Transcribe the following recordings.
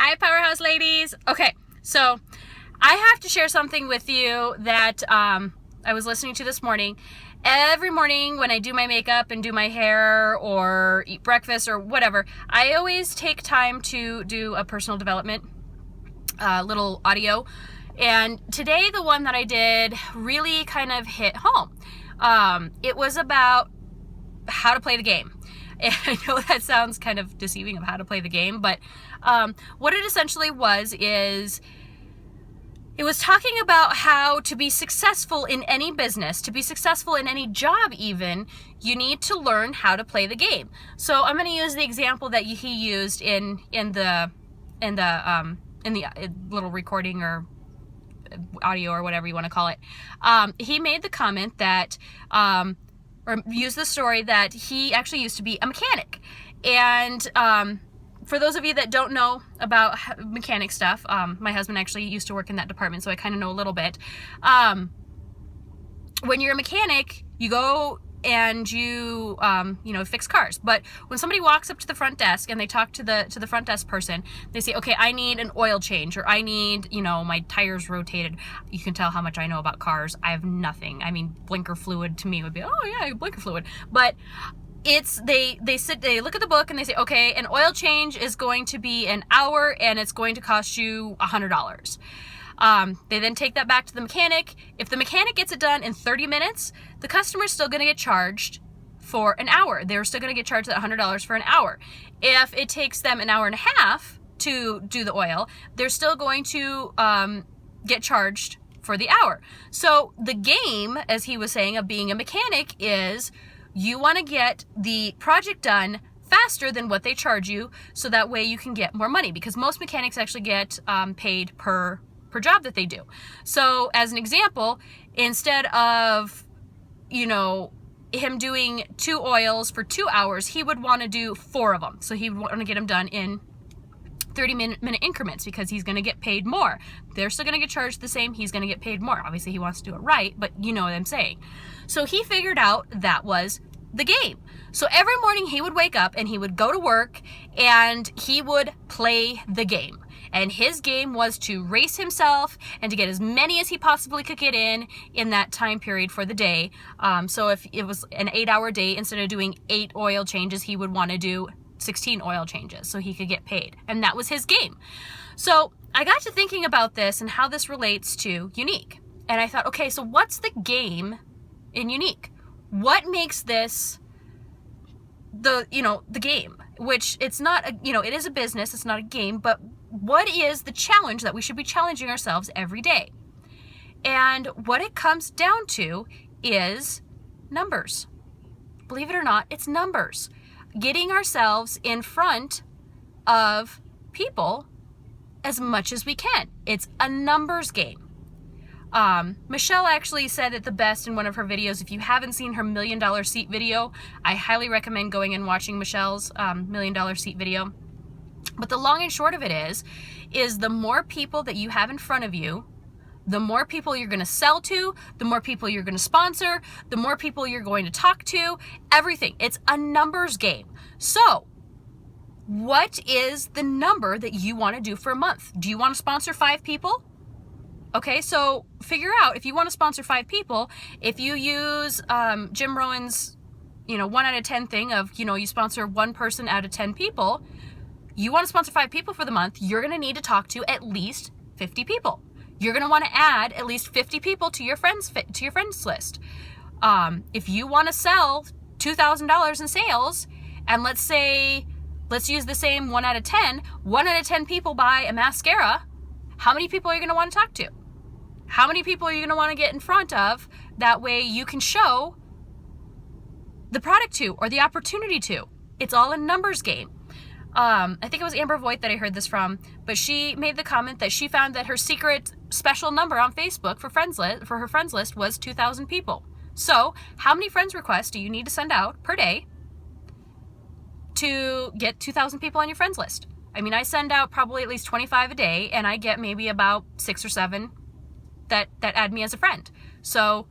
Hi, Powerhouse ladies. Okay, so I have to share something with you that I was listening to this morning. Every morning when I do my makeup and do my hair or eat breakfast or whatever, I always take time to do a personal development little audio. And today the one that I did really kind of hit home. It was about how to play the game. And I know that sounds kind of deceiving of how to play the game, but what it essentially was is it was talking about how to be successful in any business, to be successful in any job even, you need to learn how to play the game. So I'm going to use the example that he used in the little recording or audio or whatever you want to call it. He made the comment that or use the story that he actually used to be a mechanic. And for those of you that don't know about mechanic stuff, my husband actually used to work in that department, so I kind of know a little bit. When you're a mechanic, you go and you fix cars. But when somebody walks up to the front desk and they talk to the front desk person, they say, okay, I need an oil change, or I need, my tires rotated. You can tell how much I know about cars. I have nothing. I mean, blinker fluid to me would be, oh yeah, blinker fluid. But it's, they look at the book and they say, okay, an oil change is going to be an hour and it's going to cost you $100. They then take that back to the mechanic. If the mechanic gets it done in 30 minutes, the customer's still going to get charged for an hour. They're still going to get charged that $100 for an hour. If it takes them an hour and a half to do the oil, they're still going to get charged for the hour. So the game, as he was saying, of being a mechanic is you want to get the project done faster than what they charge you, so that way you can get more money, because most mechanics actually get paid per job that they do. So as an example, instead of, him doing 2 oils for 2 hours, he would want to do 4 of them. So he would want to get them done in 30-minute increments, because he's going to get paid more. They're still going to get charged the same. He's going to get paid more. Obviously, he wants to do it right, but you know what I'm saying. So he figured out that was the game. So every morning he would wake up and he would go to work and he would play the game. And his game was to race himself and to get as many as he possibly could get in that time period for the day. So if it was an 8-hour day, instead of doing 8 oil changes, he would want to do 16 oil changes so he could get paid. And that was his game. So I got to thinking about this and how this relates to Younique. And I thought, okay, so what's the game in Younique? What makes this the game? Which it's not, it is a business, it's not a game, but what is the challenge that we should be challenging ourselves every day? And what it comes down to is numbers. Believe it or not, it's numbers. Getting ourselves in front of people as much as we can. It's a numbers game. Michelle actually said it the best in one of her videos. If you haven't seen her $1 million seat video, I highly recommend going and watching Michelle's $1 million seat video. But the long and short of it is the more people that you have in front of you, the more people you're going to sell to, the more people you're going to sponsor, the more people you're going to talk to, everything. It's a numbers game. So what is the number that you want to do for a month? Do you want to sponsor 5 people? Okay, so figure out, if you want to sponsor 5 people, if you use Jim Rohn's 1 out of 10 thing of, you sponsor 1 person out of 10 people, you want to sponsor 5 people for the month, you're going to need to talk to at least 50 people. You're going to want to add at least 50 people to your friends list. If you want to sell $2,000 in sales, and let's use the same 1 out of 10, 1 out of 10 people buy a mascara, how many people are you going to want to talk to? How many people are you going to want to get in front of? That way you can show the product to, or the opportunity to. It's all a numbers game. I think it was Amber Voigt that I heard this from, but she made the comment that she found that her secret special number on Facebook for her friends list was 2,000 people. So how many friends requests do you need to send out per day to get 2,000 people on your friends list? I mean, I send out probably at least 25 a day, and I get maybe about 6 or 7 that add me as a friend. So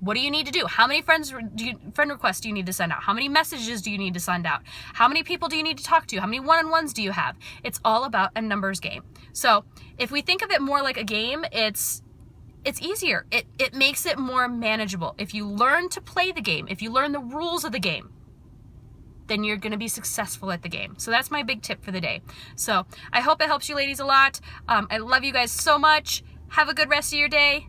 What do you need to do? How many friend requests do you need to send out? How many messages do you need to send out? How many people do you need to talk to? How many one-on-ones do you have? It's all about a numbers game. So if we think of it more like a game, it's easier. It makes it more manageable. If you learn to play the game, if you learn the rules of the game, then you're going to be successful at the game. So that's my big tip for the day. So I hope it helps you ladies a lot. I love you guys so much. Have a good rest of your day.